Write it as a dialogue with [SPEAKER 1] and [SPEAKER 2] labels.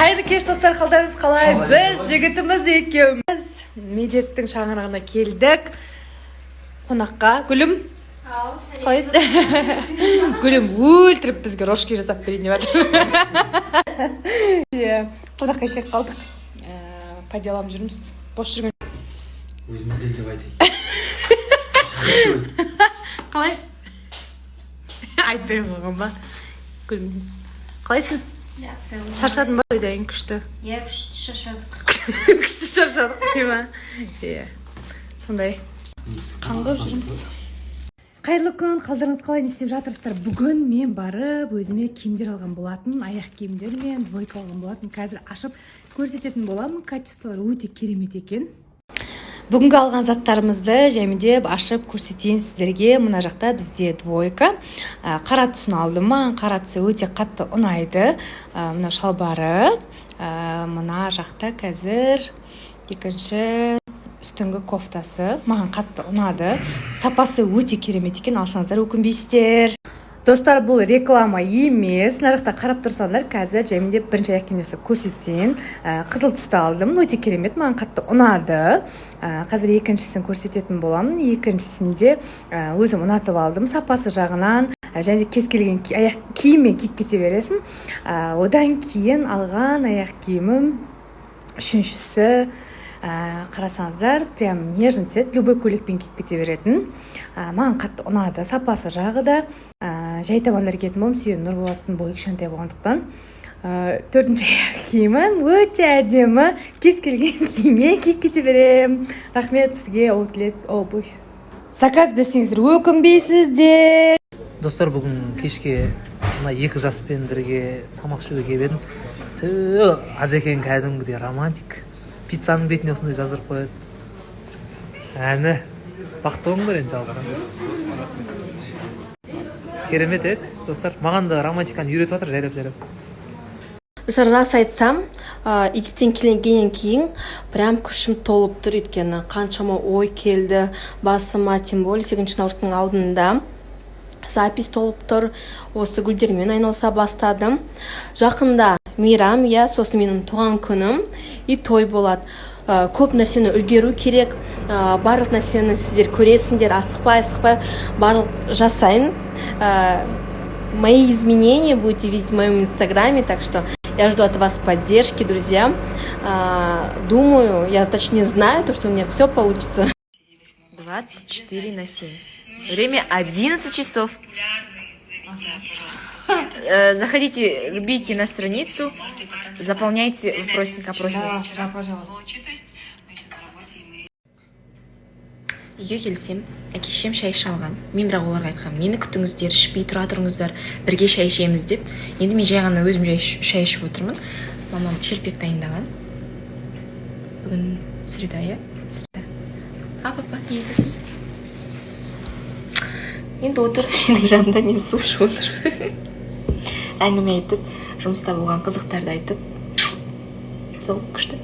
[SPEAKER 1] Қайырлы кеш достар, қалдарыңыз қалай? Біз жігітіміз екеуміз медеттің шаңырағына келдік. Қонаққа Гүлім. Қалайсыз? Гүлім өлтіріп бізге рошки жасап берейін деп жатыр. Қонаққа келіп қалдық. По делам жүрміз. Бос жүрген.
[SPEAKER 2] Өзімізге деп айтайын.
[SPEAKER 1] Қалай? Айтпай қойған ба? Гүлім. Қалайсың? Шаршадың ба? Ойдайын күшті.
[SPEAKER 3] Күшті шаршадық.
[SPEAKER 1] Күшті шаршадық дей ма? Сондай қаңғып жүрміз. Қайырлы күн, қалдарыңыз қалай, не істеп жатырсыздар? Бүгін мен барып өзіме киімдер алған болатын, аяқ киімдер мен двойка алған болатын. Қазір ашып көрсететін боламын. Качестволары өте керемет екен. Бүгінгі алған заттарымызды жәймендеп ашып көрсетейін сіздерге. Мына жақта бізде двойка. Қара түсін алдым. Маған қара түсі өте қатты ұнайды. Мына шалбары. Мына жақта қазір екінші үстіңгі кофтасы. Маған қатты ұнады. Сапасы өте керемет екен. Алсаңыздар өкінбейсіздер. Достар, бұл реклама емес. Мына жақта қарап тұрсаңдар, қазір жәймендеп бірінші аяқ киімді көрсетейін. Қызыл түсті алдым. Өте керемет, маған қатты ұнады. Қазір екіншісін көрсететін боламын. Екіншісінде өзім ұнатып алдым. Сапасы жағынан және кез келген аяқ киіммен киіп кете бересің. Одан кейін алған аяқ киімім үшіншісі. Қарасаңыздар, прям нежный цвет, любой көйлекпен киіп кете беретін. Маған қатты ұнады. Сапасы жағы да жай табандар киетін болым, себебі Нұрболаттың бойы кішкентай болғандықтан. Төртінші аяқ киімім өте әдемі, кез келген киіммен киіп кете берем. Рахмет сізге, обувь. Заказ берсеңіздер өкінбейсіздер.
[SPEAKER 2] Достар, бүгін кешке екі жаспен бірге тамақ ішуге келіп едім. Азекең кәдімгідей романтик. Пиццаның бетіне осындай жаздырып қояды. Әні, бақытты болыңдар енді жалғана. Керемет еді, достар. Маған да романтиканы үйретіп жатыр жайлап-жайлап.
[SPEAKER 3] Достар, рас айтсам, Египтен келгеннен кейін прям күшім толып тұр, өйткені қаншама ой келді басыма, тем более 8 наурыздың алдында запись толып тұр. Осы гүлдермен айналыса бастадым. Жақында мейрам, сосын менің туған күнім и той болады. Көп нәрсені үлгеру керек. Барлық нәрсені сіздер көресіңдер, асықпай барлық жасайын. Мои изменения будете видеть в моем инстаграме, так что я жду от вас поддержки, друзья. Думаю, я точнее знаю, что у меня все получится.
[SPEAKER 4] 24/7. Время 11 часов. Заходите к Бике на страницу, заполняйте вопросник.
[SPEAKER 3] Да, пожалуйста.
[SPEAKER 4] Үйге келсем, әкешем шай іше алған. Мен бірақ оларға айтқам, мені күтіңіздер, ішпей тұра тұрыңыздар, бірге шай ішеміз деп. Енді мен жай ғана өзім шай ішіп отырмын. Мамам шелпек дайындаған. Бүгін среда, Среда. Папа, не етесіз? Енді отыр, менің жанында мен су ішіп отыр. Әңгіме айтып, жұмыста болған қызықтарды айтып. Сол күшті.